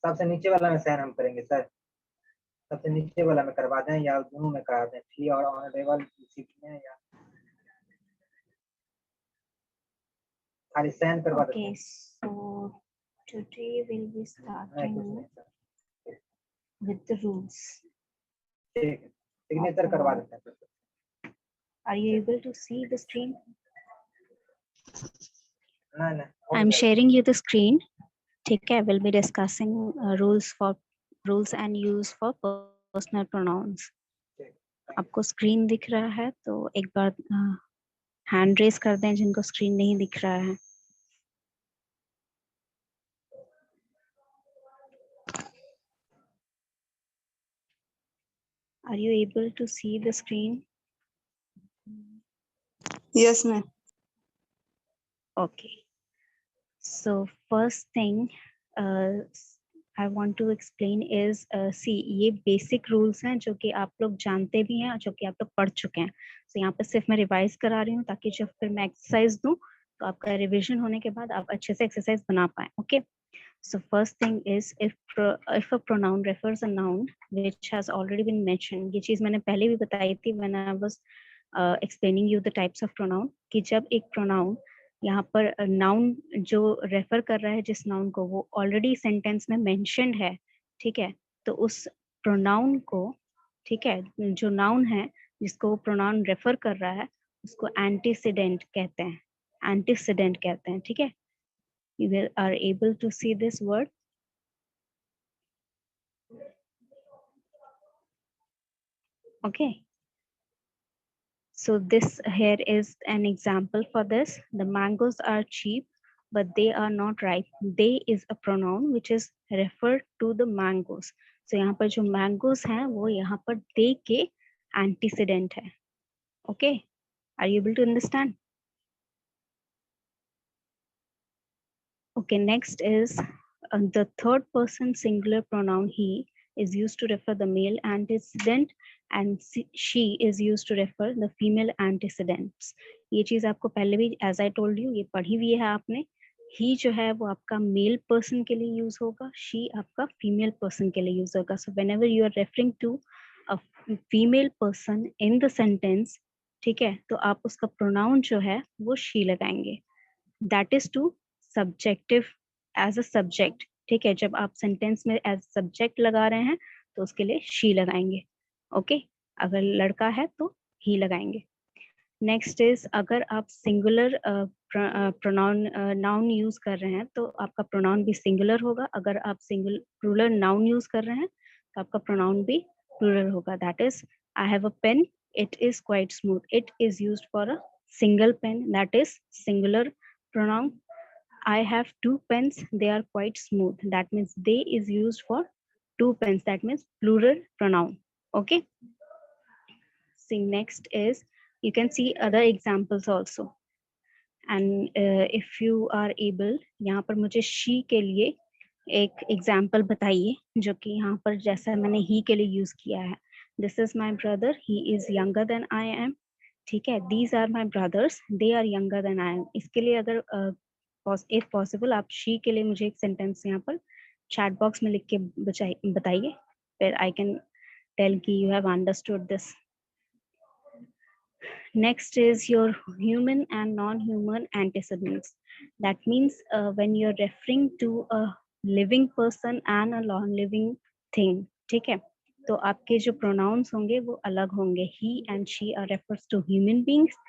सबसे नीचे वाला में साइन हम करेंगे सर, सबसे नीचे वाला में करवा दें या दोनों में करा दें, फ्री और ऑनरेबल में, या खाली साइन करवा देते हैं? So today we'll be starting with the rules. ठीक है, सिग्नेचर करवा देते हैं। Are you able to see the screen? ना ना, I'm sharing you the screen. ठीक है, we'll be discussing rules and use for personal pronouns. आपको स्क्रीन दिख रहा है तो एक बार हैंड रेस कर दें जिनको स्क्रीन नहीं दिख रहा है। Are you able to see the screen? Yes, ma'am. Okay. So first thing I want to explain is see, ये basic rules हैं जो कि आप लोग जानते भी हैं, जो कि आप लोग पढ़ चुके हैं। So यहाँ पे सिर्फ मैं रिवाइज करा रही हूँ ताकि जब फिर मैं एक्सरसाइज दूँ तो आपका रिविजन होने के बाद आप अच्छे से एक्सरसाइज बना पाए। Okay. So first thing is if a pronoun refers a noun which has already been mentioned, ये चीज मैंने पहले भी बताई थी when I was explaining you the types of pronoun, कि जब एक pronoun यहाँ पर नाउन जो रेफर कर रहा है जिस नाउन को वो ऑलरेडी सेंटेंस में मेंशन्ड है, ठीक है, तो उस प्रोनाउन को, ठीक है, जो नाउन है जिसको वो प्रोनाउन रेफर कर रहा है उसको एंटीसीडेंट कहते हैं, एंटीसीडेंट कहते हैं। ठीक है, you are able to see this word? Okay. So this here is an example for this. The mangoes are cheap, but they are not ripe. They is a pronoun which is referred to the mangoes. So यहाँ पर जो mangoes हैं वो यहाँ पर they के antecedent है. Okay, are you able to understand? Okay, next is the third person singular pronoun he is used to refer the male antecedent and she is used to refer the female antecedents. ये चीज आपको पहले भी as I told you ये पढ़ी हुई है आपने। he जो है वो आपका मेल पर्सन के लिए यूज होगा, she आपका फीमेल पर्सन के लिए यूज होगा। So whenever you are referring to a female person in the sentence, ठीक है, तो आप उसका pronoun जो है वो she लगाएंगे। That is to subjective as a subject, ठीक है, जब आप सेंटेंस में एज सब्जेक्ट लगा रहे हैं तो उसके लिए शी लगाएंगे। ओके, अगर लड़का है तो ही लगाएंगे। नेक्स्ट इज अगर आप सिंगुलर प्रोनाउन नाउन यूज कर रहे हैं तो आपका प्रोनाउन भी सिंगुलर होगा। अगर आप प्लूरल नाउन यूज कर रहे हैं तो आपका प्रोनाउन भी प्लूरल होगा। That is I have a pen, it is quite smooth. It is used for a single pen, that is singular pronoun. I have two pens, they are quite smooth. That means they is used for two pens. That means plural pronoun. Okay. See, next is you can see other examples also. And if you are able, यहाँ पर मुझे she के लिए एक example बताइए जो कि यहाँ पर जैसा मैंने he के लिए use किया है। This is my brother, he is younger than I am. ठीक है, these are my brothers, they are younger than I am. इसके लिए अगर if possible आप she के लिए मुझे एक सेंटेंस यहाँ पर चैट बॉक्स में लिख के बताइए, फिर I can tell कि you have understood this. Next is your human and non-human antecedents. That means when you're referring to a living person and a non-living thing, ठीक है, तो आपके जो pronouns होंगे वो अलग होंगे। He and she are refers to human beings.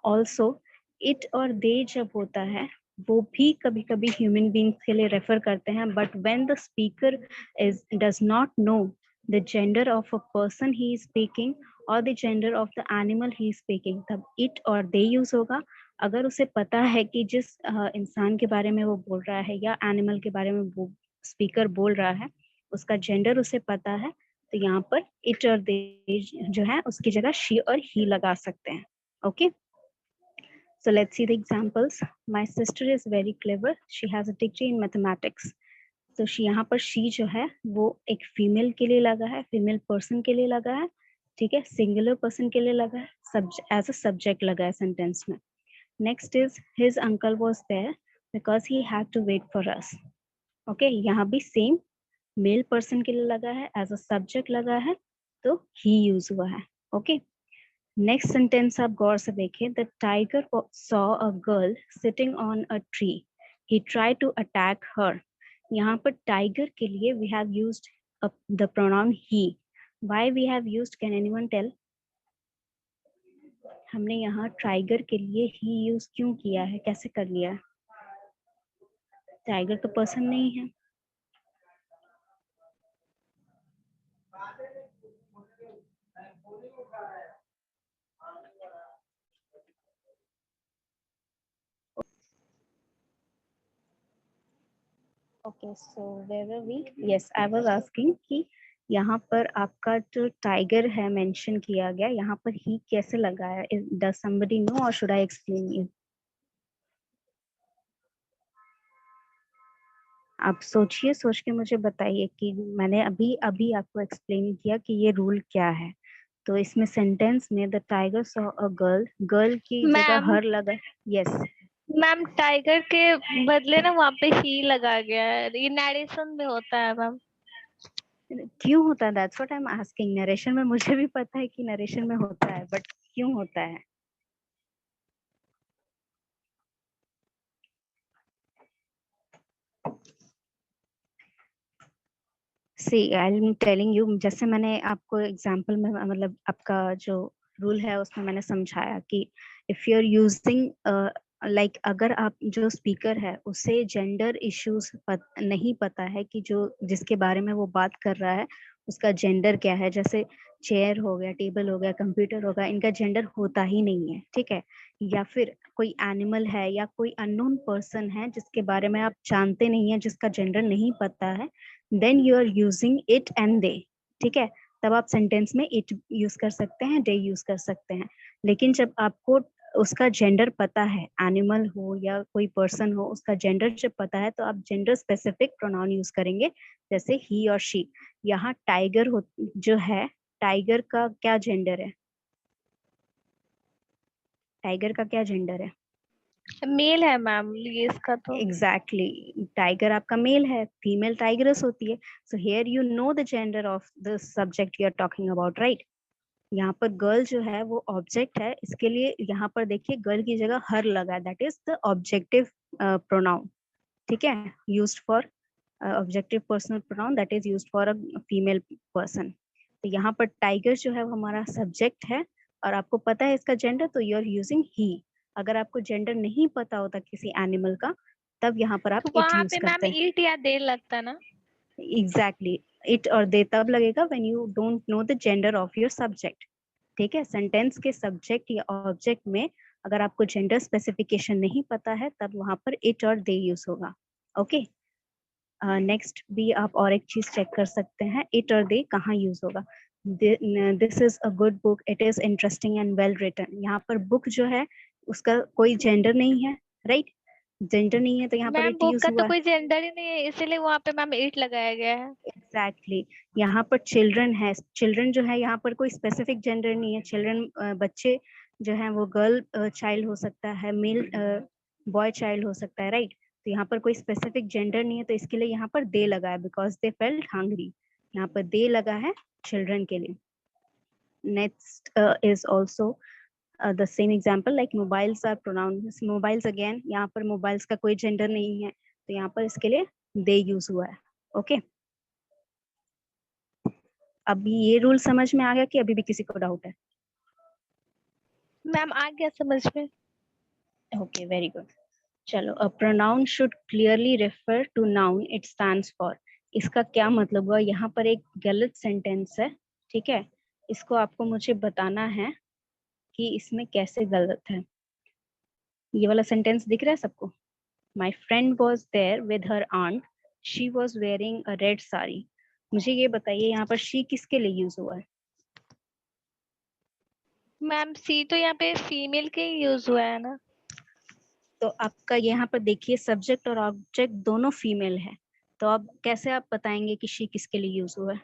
Also, it और they जब होता है वो भी कभी कभी ह्यूमन बींग्स के लिए रेफर करते हैं, but when the speaker does not know the gender of a person he is speaking और the gender of the animal he is speaking, तब इट और दे यूज होगा। अगर उसे पता है कि जिस इंसान के बारे में वो बोल रहा है या एनिमल के बारे में वो स्पीकर बोल रहा है उसका जेंडर उसे पता है, तो यहाँ पर इट और दे जो है उसकी जगह शी और ही लगा सकते हैं। Okay, so let's see the examples. My sister is very clever, she has a degree in mathematics. तो यहाँ पर she जो है वो एक फीमेल के लिए लगा है, फीमेल पर्सन के लिए लगा है, ठीक है, सिंगुलर पर्सन के लिए लगा है, एज अ सब्जेक्ट लगा है सेंटेंस में। Next is his uncle was there because he had to wait for us. Okay, यहाँ भी सेम मेल पर्सन के लिए लगा है, एज अ सब्जेक्ट लगा है, तो ही यूज हुआ है। ओके, नेक्स्ट सेंटेंस आप गौर से देखिए, the tiger saw a girl sitting on a tree, he try to attack her. यहाँ पर टाइगर के लिए we have used the pronoun he. Why we have used, can anyone tell? हमने यहाँ टाइगर के लिए ही यूज क्यों किया है, कैसे कर लिया है? टाइगर तो पर्सन नहीं है। Okay, so where were we? Yes, I was asking कि यहाँ पर आपका जो टाइगर है मेंशन किया गया, यहाँ पर ही कैसे लगा है? डज समबडी नो और शुड आई एक्सप्लेन यू? आप सोचिए, सोच के मुझे बताइए कि मैंने अभी अभी आपको एक्सप्लेन किया कि ये रूल क्या है। तो इसमें सेंटेंस में the tiger saw a girl, girl की जगह मैम हर लगा। यस मैम टाइगर के बदले ना वहाँ पे ही लगा गया है, ये नरेशन में होता है मैम। क्यों होता है? That's what I am asking. Narration में मुझे भी पता है कि नरेशन में होता है, बट क्यों होता है? सी आई एम टेलिंग यू, जैसे मैंने आपको एग्जांपल में मतलब आपका जो रूल है उसमें मैंने समझाया कि if you are using like, अगर आप जो स्पीकर है उसे जेंडर इश्यूज नहीं पता है कि जो जिसके बारे में वो बात कर रहा है उसका जेंडर क्या है, जैसे चेयर हो गया, टेबल हो गया, कंप्यूटर हो गया, इनका जेंडर होता ही नहीं है, ठीक है? या फिर कोई एनिमल है या कोई अननोन पर्सन है जिसके बारे में आप जानते नहीं है, जिसका जेंडर नहीं पता है, then you are using it and they, ठीक है? तब आप सेंटेंस में इट यूज कर सकते हैं, दे यूज कर सकते हैं। लेकिन जब आपको उसका जेंडर पता है, एनिमल हो या कोई पर्सन हो, उसका जेंडर जब पता है तो आप जेंडर स्पेसिफिक प्रोनाउन यूज करेंगे, जैसे ही और शी। यहाँ टाइगर जो है, टाइगर का क्या जेंडर है? टाइगर का क्या जेंडर है? मेल है मैम ये इसका तो। एग्जैक्टली, टाइगर आपका मेल है, फीमेल टाइगरस होती है। So here you know the gender of the subject you are talking about, right? यहाँ पर गर्ल जो है वो ऑब्जेक्ट है, इसके लिए यहाँ पर देखिए गर्ल की जगह हर लगा है, that is the objective pronoun, ठीक है? Used for objective personal pronoun, that is used for a female person. तो यहाँ पर टाइगर जो है वो हमारा सब्जेक्ट है और आपको पता है इसका जेंडर, तो यू आर यूजिंग ही। अगर आपको जेंडर नहीं पता होता किसी एनिमल का, तब यहाँ पर आप तो इट वहाँ यूज पे मैम करते हैं। ईट या देर लगता ना। एग्जैक्टली, इट और दे तब लगेगा when you don't know the gender of your subject, ठीक है? सेंटेंस के सब्जेक्ट या ऑब्जेक्ट में अगर आपको जेंडर स्पेसिफिकेशन नहीं पता है तब वहां पर इट और दे यूज होगा। ओके, नेक्स्ट भी आप और एक चीज चेक कर सकते हैं, इट और दे कहाँ यूज होगा। This is a good book, it is interesting and well written. यहाँ पर बुक जो है उसका कोई जेंडर नहीं है, राइट? जेंडर नहीं है तो यहाँ पर मैम इट बुक यूज का तो हुआ है। कोई जेंडर ही नहीं है, इसीलिए वहाँ पे मैम ईट लगाया गया है। एग्जैक्टली, यहाँ पर चिल्ड्रन है, चिल्ड्रन जो है यहाँ पर कोई स्पेसिफिक जेंडर नहीं है। चिल्ड्रन बच्चे जो है वो गर्ल चाइल्ड हो सकता है, मेल बॉय चाइल्ड हो सकता है, राइट? तो यहाँ पर कोई स्पेसिफिक जेंडर नहीं है, तो इसके लिए यहाँ पर दे लगा है, बिकॉज दे फेल्ट हंग्री। यहाँ पर दे लगा है चिल्ड्रन के लिए। Next is also the same example, like mobiles are pronounce mobiles, again यहाँ पर मोबाइल्स का कोई जेंडर नहीं है, तो यहाँ पर इसके लिए दे यूज हुआ है। ओके, अभी ये रूल समझ में आ गया कि अभी भी किसी को डाउट है? मैम आ गया समझ में। Okay, very good. चलो, a pronoun should clearly refer to noun it stands for. इसका क्या मतलब हुआ? यहाँ पर एक गलत सेंटेंस है, ठीक है? इसको आपको मुझे बताना है कि इसमें कैसे गलत है। ये वाला सेंटेंस दिख रहा है सबको? My friend was there with her aunt, she was wearing a red sari. मुझे ये बताइए यहाँ पर शी किसके लिए यूज हुआ है? मैम सी तो यहाँ पे फीमेल के ही यूज हुआ है ना। तो आपका यहाँ पर देखिए सब्जेक्ट और ऑब्जेक्ट दोनों फीमेल है, तो अब कैसे आप बताएंगे कि शी किसके लिए यूज हुआ है?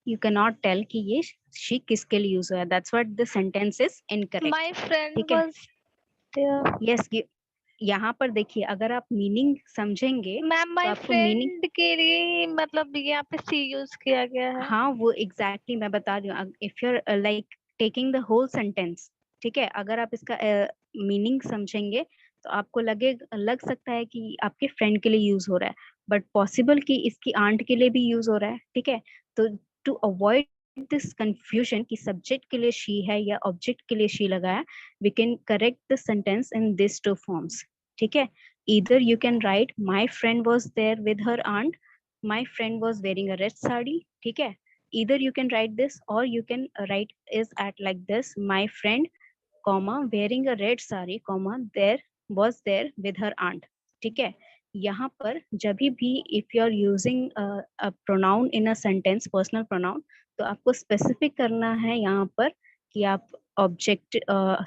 यू कैन नॉट टेल कि ये शी किसके लिए यूज हुआ है, that's what the sentence is incorrect, my friend ठीक है? Was there. यस, यहाँ पर देखिए अगर आप मीनिंग समझेंगे मैम तो माय आपको मीनिंग, फ्रेंड के लिए मतलब यहाँ पे सी यूज किया गया है। हाँ वो एग्जैक्टली मैं बता रही हूँ, if you are like taking the whole sentence, ठीक है, अगर आप इसका मीनिंग समझेंगे तो आपको लग सकता है कि आपके फ्रेंड के लिए यूज हो रहा है, बट पॉसिबल कि इसकी आंट के लिए भी यूज हो रहा है, ठीक है। तो टू अवॉइड दिस कंफ्यूजन कि सब्जेक्ट के लिए शी है या ऑब्जेक्ट के लिए शी लगाया, we can correct the sentence in this two forms, ठीक है। Either you can write my friend was there with her aunt, my friend was wearing a red sari, ठीक है। either you can write this or you can write is at like this, my friend comma wearing a red sari comma there was there with her aunt, ठीक है। यहाँ पर जब भी if you are using a pronoun in a sentence, personal pronoun, तो आपको specific करना है यहाँ पर कि आप ऑब्जेक्ट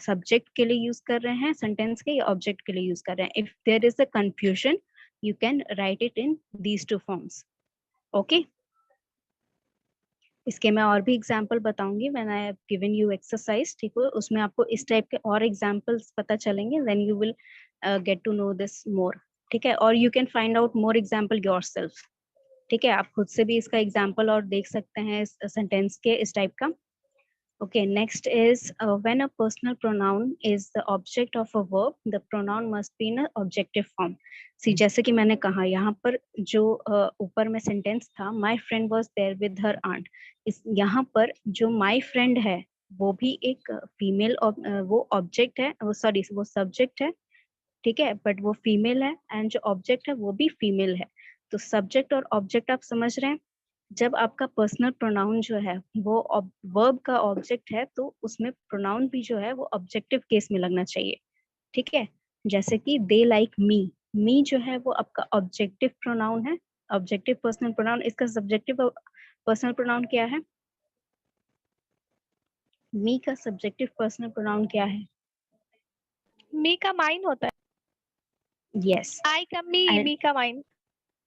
सब्जेक्ट के लिए यूज कर रहे हैं सेंटेंस के या ऑब्जेक्ट के लिए यूज कर रहे हैं। If there is a confusion you can write it in these two forms, okay। इसके मैं और भी एग्जाम्पल बताऊंगी when I have given you exercise, ठीक है, उसमें आपको इस टाइप के और एग्जाम्पल्स पता चलेंगे, then you will get to know this more, ठीक है। और you can find out more example yourself, ठीक है, आप खुद से भी इसका एग्जाम्पल और देख सकते हैं इस सेंटेंस के इस टाइप का। Okay, next is when a personal pronoun is the object of a verb, the pronoun must be in an objective form. See, जैसे कि मैंने कहा यहाँ पर जो ऊपर में सेंटेंस था, my friend was there with her aunt, इस यहाँ पर जो my friend है वो भी एक फीमेल, वो ऑब्जेक्ट है, वो सॉरी वो सब्जेक्ट है, ठीक है, बट वो फीमेल है, एंड जो ऑब्जेक्ट है वो भी फीमेल है। तो सब्जेक्ट और ऑब्जेक्ट आप समझ रहे हैं। जब आपका पर्सनल प्रोनाउन जो है वो वर्ब का ऑब्जेक्ट है तो उसमें प्रोनाउन भी जो है वो ऑब्जेक्टिव केस में लगना चाहिए, ठीक है। जैसे कि दे लाइक मी जो है वो आपका ऑब्जेक्टिव प्रोनाउन है, ऑब्जेक्टिव पर्सनल प्रोनाउन। इसका सब्जेक्टिव पर्सनल प्रोनाउन क्या है? मी का सब्जेक्टिव पर्सनल प्रोनाउन क्या है? मी का माइन होता है। यस, आई का मी का mine.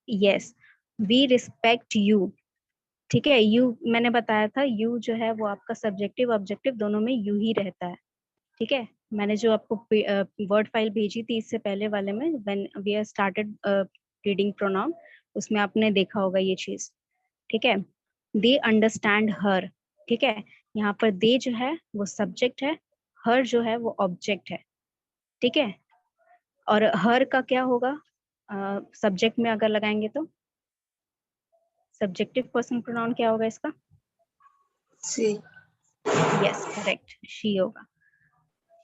Yes, we respect you, ठीक है। यू मैंने बताया था, यू जो है वो आपका सब्जेक्टिव ऑब्जेक्टिव दोनों में यू ही रहता है, ठीक है। मैंने जो आपको वर्ड फाइल भेजी थी इससे पहले वाले में, when we are started reading pronoun, उसमें आपने देखा होगा ये चीज, ठीक है। दे अंडरस्टैंड हर, ठीक है, यहाँ पर दे जो है वो सब्जेक्ट है, हर जो है वो ऑब्जेक्ट है, ठीक है। और हर का क्या होगा सब्जेक्ट में अगर लगाएंगे तो? सब्जेक्टिव पर्सन प्रोनाउन क्या होगा इसका? सी। यस, करेक्ट, शी होगा।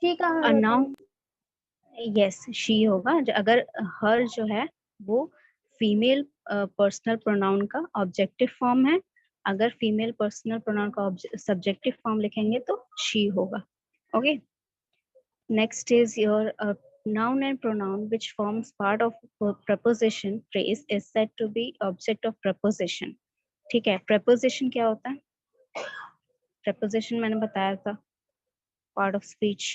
ठीक है। नाउन, यस शी होगा। अगर हर जो है वो फीमेल पर्सनल प्रोनाउन का ऑब्जेक्टिव फॉर्म है, अगर फीमेल पर्सनल प्रोनाउन का सब्जेक्टिव फॉर्म लिखेंगे तो शी होगा, okay. Next is your noun and pronoun which forms part of preposition phrase is said to be object of preposition, ठीक है। preposition क्या होता है? preposition मैंने बताया था, part of speech।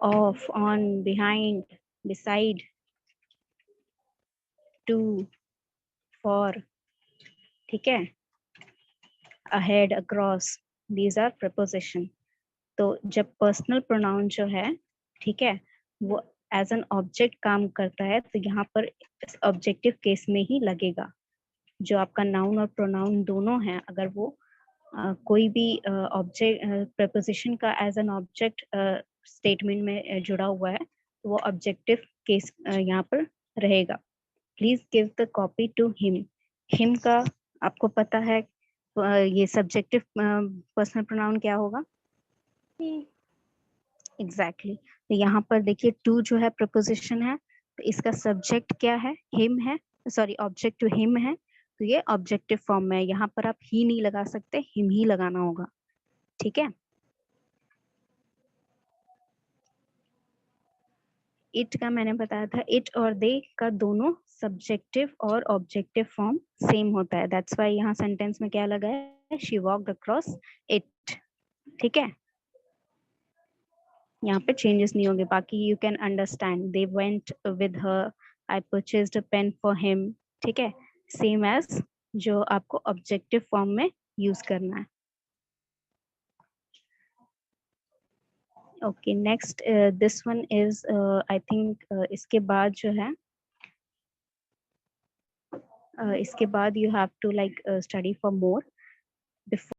of, on, behind, beside, to, for, ठीक है, ahead, across, these are preposition। तो जब पर्सनल प्रोनाउन जो है, ठीक है, वो एज एन ऑब्जेक्ट काम करता है तो यहाँ पर ऑब्जेक्टिव केस में ही लगेगा। जो आपका नाउन और प्रोनाउन दोनों हैं, अगर वो कोई भी ऑब्जेक्ट प्रपोजिशन का एज एन ऑब्जेक्ट स्टेटमेंट में जुड़ा हुआ है तो वो ऑब्जेक्टिव केस यहाँ पर रहेगा। Please give the copy to him. Him का आपको पता है ये सब्जेक्टिव पर्सनल प्रोनाउन क्या होगा? एग्जैक्टली तो यहाँ पर देखिए टू जो है प्रपोजिशन है, तो इसका सब्जेक्ट क्या है? हिम है, सॉरी ऑब्जेक्ट टू हिम है, तो ये ऑब्जेक्टिव फॉर्म में है। यहाँ पर आप ही नहीं लगा सकते, हिम ही लगाना होगा, ठीक है। इट का मैंने बताया था, इट और दे का दोनों सब्जेक्टिव और ऑब्जेक्टिव फॉर्म सेम होता है, दैट्स व्हाई यहाँ सेंटेंस में क्या लगा है? शी वॉक्ड अक्रॉस इट, ठीक है। यहाँ पे चेंजेस नहीं होंगे, बाकी you can understand they went with her, I purchased a pen for him, ठीक है, सेम एज जो आपको ऑब्जेक्टिव फॉर्म में यूज करना है। Okay, next this one is I think इसके बाद जो है इसके बाद you have to like study for more before